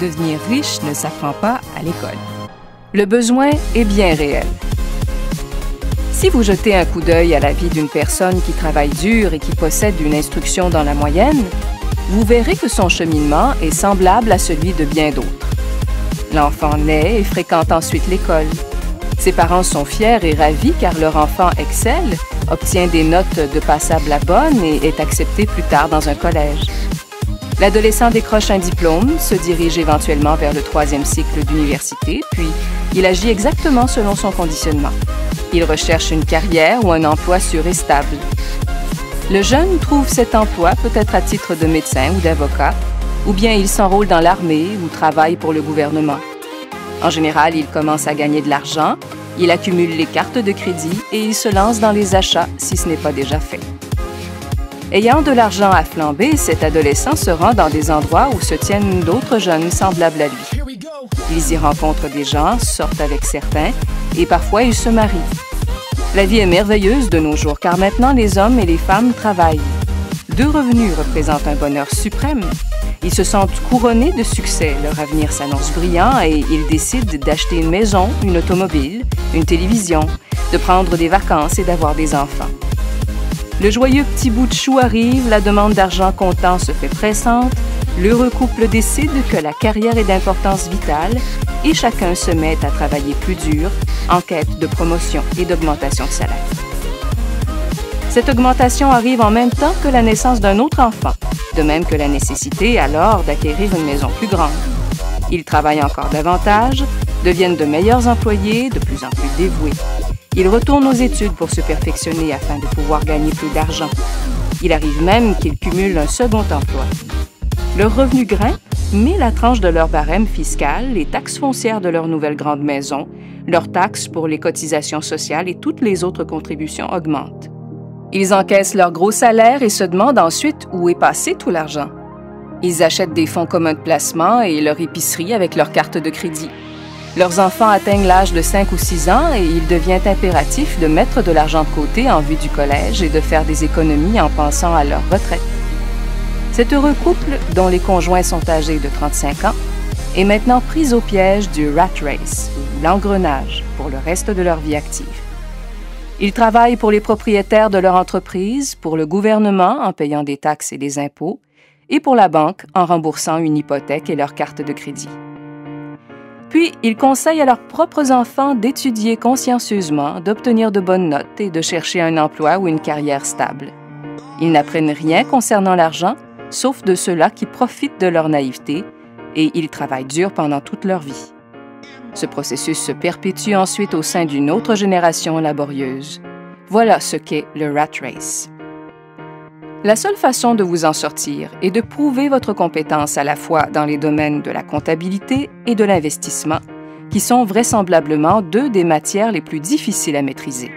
devenir riche ne s'apprend pas à l'école. Le besoin est bien réel. Si vous jetez un coup d'œil à la vie d'une personne qui travaille dur et qui possède une instruction dans la moyenne, vous verrez que son cheminement est semblable à celui de bien d'autres. L'enfant naît et fréquente ensuite l'école. Ses parents sont fiers et ravis car leur enfant excelle, obtient des notes de passable à bonne et est accepté plus tard dans un collège. L'adolescent décroche un diplôme, se dirige éventuellement vers le 3e cycle d'université, puis il agit exactement selon son conditionnement. Il recherche une carrière ou un emploi sûr et stable. Le jeune trouve cet emploi peut-être à titre de médecin ou d'avocat, ou bien il s'enrôle dans l'armée ou travaille pour le gouvernement. En général, il commence à gagner de l'argent, il accumule les cartes de crédit et il se lance dans les achats si ce n'est pas déjà fait. Ayant de l'argent à flamber, cet adolescent se rend dans des endroits où se tiennent d'autres jeunes semblables à lui. Ils y rencontrent des gens, sortent avec certains et parfois ils se marient. La vie est merveilleuse de nos jours car maintenant les hommes et les femmes travaillent. 2 revenus représentent un bonheur suprême. Ils se sentent couronnés de succès, leur avenir s'annonce brillant et ils décident d'acheter une maison, une automobile, une télévision, de prendre des vacances et d'avoir des enfants. Le joyeux petit bout de chou arrive, la demande d'argent comptant se fait pressante, l'heureux couple décide que la carrière est d'importance vitale et chacun se met à travailler plus dur en quête de promotion et d'augmentation de salaire. Cette augmentation arrive en même temps que la naissance d'un autre enfant, de même que la nécessité alors d'acquérir une maison plus grande. Ils travaillent encore davantage, deviennent de meilleurs employés, de plus en plus dévoués. Ils retournent aux études pour se perfectionner afin de pouvoir gagner plus d'argent. Il arrive même qu'ils cumulent un second emploi. Leur revenu grimpe, mais la tranche de leur barème fiscal, les taxes foncières de leur nouvelle grande maison, leurs taxes pour les cotisations sociales et toutes les autres contributions augmentent. Ils encaissent leur gros salaire et se demandent ensuite où est passé tout l'argent. Ils achètent des fonds communs de placement et leur épicerie avec leur carte de crédit. Leurs enfants atteignent l'âge de 5 ou 6 ans et il devient impératif de mettre de l'argent de côté en vue du collège et de faire des économies en pensant à leur retraite. Cet heureux couple, dont les conjoints sont âgés de 35 ans, est maintenant pris au piège du rat race, ou l'engrenage, pour le reste de leur vie active. Ils travaillent pour les propriétaires de leur entreprise, pour le gouvernement en payant des taxes et des impôts, et pour la banque en remboursant une hypothèque et leur carte de crédit. Puis, ils conseillent à leurs propres enfants d'étudier consciencieusement, d'obtenir de bonnes notes et de chercher un emploi ou une carrière stable. Ils n'apprennent rien concernant l'argent, sauf de ceux-là qui profitent de leur naïveté, et ils travaillent dur pendant toute leur vie. Ce processus se perpétue ensuite au sein d'une autre génération laborieuse. Voilà ce qu'est le rat race. La seule façon de vous en sortir est de prouver votre compétence à la fois dans les domaines de la comptabilité et de l'investissement, qui sont vraisemblablement 2 des matières les plus difficiles à maîtriser.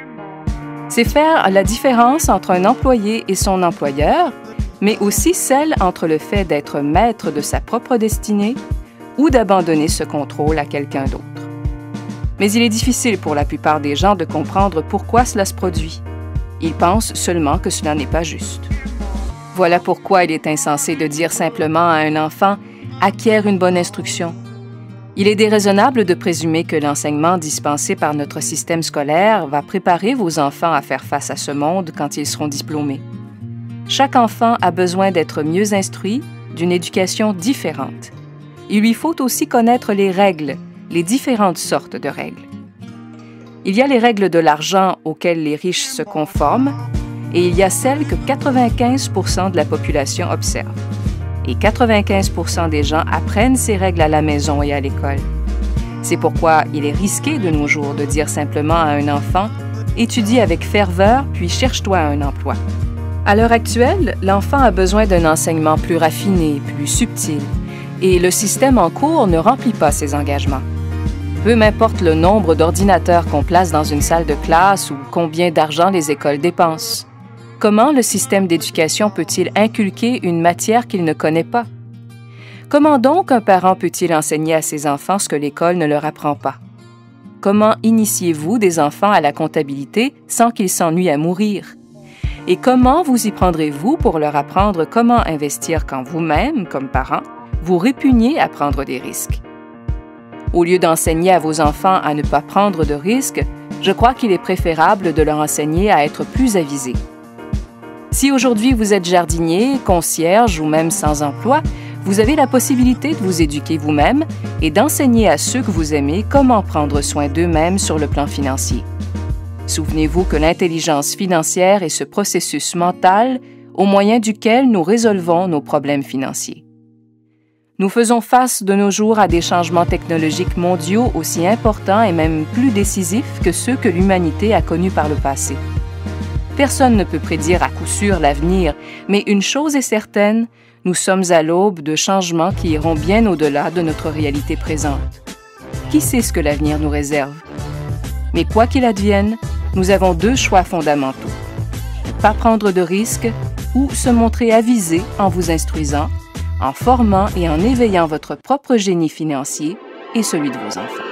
C'est faire la différence entre un employé et son employeur, mais aussi celle entre le fait d'être maître de sa propre destinée ou d'abandonner ce contrôle à quelqu'un d'autre. Mais il est difficile pour la plupart des gens de comprendre pourquoi cela se produit. Ils pensent seulement que cela n'est pas juste. Voilà pourquoi il est insensé de dire simplement à un enfant « acquiert une bonne instruction ». Il est déraisonnable de présumer que l'enseignement dispensé par notre système scolaire va préparer vos enfants à faire face à ce monde quand ils seront diplômés. Chaque enfant a besoin d'être mieux instruit, d'une éducation différente. Il lui faut aussi connaître les règles, les différentes sortes de règles. Il y a les règles de l'argent auxquelles les riches se conforment, et il y a celles que 95% de la population observe. Et 95% des gens apprennent ces règles à la maison et à l'école. C'est pourquoi il est risqué de nos jours de dire simplement à un enfant « étudie avec ferveur, puis cherche-toi un emploi ». À l'heure actuelle, l'enfant a besoin d'un enseignement plus raffiné, plus subtil, et le système en cours ne remplit pas ses engagements. Peu m'importe le nombre d'ordinateurs qu'on place dans une salle de classe ou combien d'argent les écoles dépensent. Comment le système d'éducation peut-il inculquer une matière qu'il ne connaît pas? Comment donc un parent peut-il enseigner à ses enfants ce que l'école ne leur apprend pas? Comment initiez-vous des enfants à la comptabilité sans qu'ils s'ennuient à mourir? Et comment vous y prendrez-vous pour leur apprendre comment investir quand vous-même, comme parent, vous répugnez à prendre des risques. Au lieu d'enseigner à vos enfants à ne pas prendre de risques, je crois qu'il est préférable de leur enseigner à être plus avisés. Si aujourd'hui vous êtes jardinier, concierge ou même sans emploi, vous avez la possibilité de vous éduquer vous-même et d'enseigner à ceux que vous aimez comment prendre soin d'eux-mêmes sur le plan financier. Souvenez-vous que l'intelligence financière est ce processus mental au moyen duquel nous résolvons nos problèmes financiers. Nous faisons face de nos jours à des changements technologiques mondiaux aussi importants et même plus décisifs que ceux que l'humanité a connus par le passé. Personne ne peut prédire à coup sûr l'avenir, mais une chose est certaine, nous sommes à l'aube de changements qui iront bien au-delà de notre réalité présente. Qui sait ce que l'avenir nous réserve? Mais quoi qu'il advienne, nous avons deux choix fondamentaux. Ne pas prendre de risques ou se montrer avisé en vous instruisant, en formant et en éveillant votre propre génie financier et celui de vos enfants.